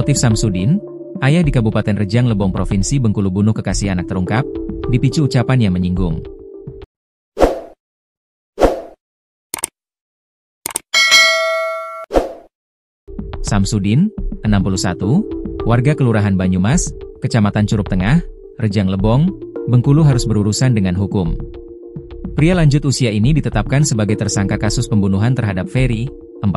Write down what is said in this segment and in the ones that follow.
Motif Samsudin, ayah di Kabupaten Rejang Lebong Provinsi Bengkulu bunuh kekasih anak terungkap, dipicu ucapan yang menyinggung. Samsudin, 61, warga Kelurahan Banyumas, Kecamatan Curup Tengah, Rejang Lebong, Bengkulu harus berurusan dengan hukum. Pria lanjut usia ini ditetapkan sebagai tersangka kasus pembunuhan terhadap Ferry, 40,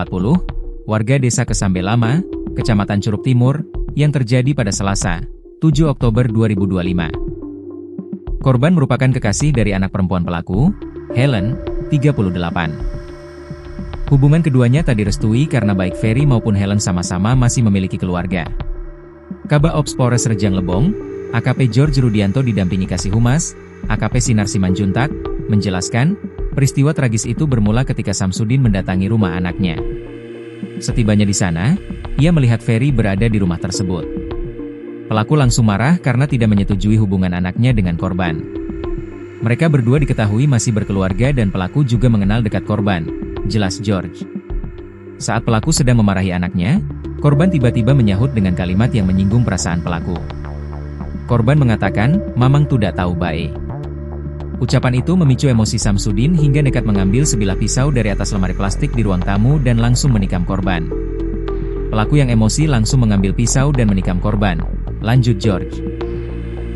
warga Desa Kesambe Lama, Kecamatan Curup Timur, yang terjadi pada Selasa, 7 Oktober 2025. Korban merupakan kekasih dari anak perempuan pelaku, Helen, 38. Hubungan keduanya tak direstui karena baik Ferry maupun Helen sama-sama masih memiliki keluarga. Kabak Ops Polres Rejang Lebong, AKP George Rudianto didampingi Kasih Humas, AKP Sinar Simanjuntak, menjelaskan, peristiwa tragis itu bermula ketika Samsudin mendatangi rumah anaknya. Setibanya di sana, ia melihat Ferry berada di rumah tersebut. Pelaku langsung marah karena tidak menyetujui hubungan anaknya dengan korban. Mereka berdua diketahui masih berkeluarga dan pelaku juga mengenal dekat korban, jelas George. Saat pelaku sedang memarahi anaknya, korban tiba-tiba menyahut dengan kalimat yang menyinggung perasaan pelaku. Korban mengatakan, "Mamang tidak tahu bae." Ucapan itu memicu emosi Samsudin hingga nekat mengambil sebilah pisau dari atas lemari plastik di ruang tamu dan langsung menikam korban. Pelaku yang emosi langsung mengambil pisau dan menikam korban, lanjut George.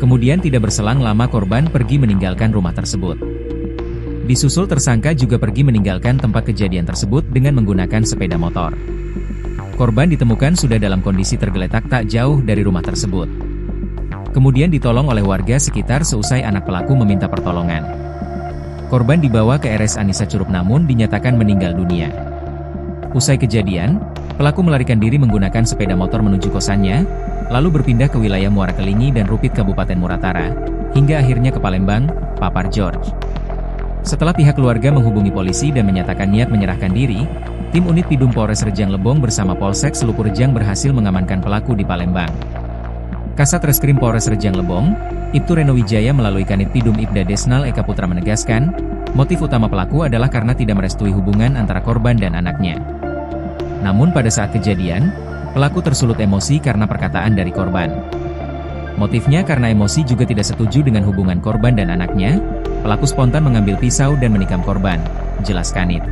Kemudian tidak berselang lama korban pergi meninggalkan rumah tersebut. Disusul tersangka juga pergi meninggalkan tempat kejadian tersebut dengan menggunakan sepeda motor. Korban ditemukan sudah dalam kondisi tergeletak tak jauh dari rumah tersebut. Kemudian ditolong oleh warga sekitar seusai anak pelaku meminta pertolongan. Korban dibawa ke RS Anisa Curup namun dinyatakan meninggal dunia. Usai kejadian, pelaku melarikan diri menggunakan sepeda motor menuju kosannya, lalu berpindah ke wilayah Muara Kelingi dan Rupit Kabupaten Muratara, hingga akhirnya ke Palembang, papar George. Setelah pihak keluarga menghubungi polisi dan menyatakan niat menyerahkan diri, tim unit Pidum Polres Rejang Lebong bersama Polsek Seluku Rejang berhasil mengamankan pelaku di Palembang. Kasat Reskrim Polres Rejang Lebong, Ibtu Reno Wijaya melalui Kanit Pidum Ibda Desnal Eka Putra menegaskan, motif utama pelaku adalah karena tidak merestui hubungan antara korban dan anaknya. Namun pada saat kejadian, pelaku tersulut emosi karena perkataan dari korban. Motifnya karena emosi juga tidak setuju dengan hubungan korban dan anaknya, pelaku spontan mengambil pisau dan menikam korban, jelas Kanit.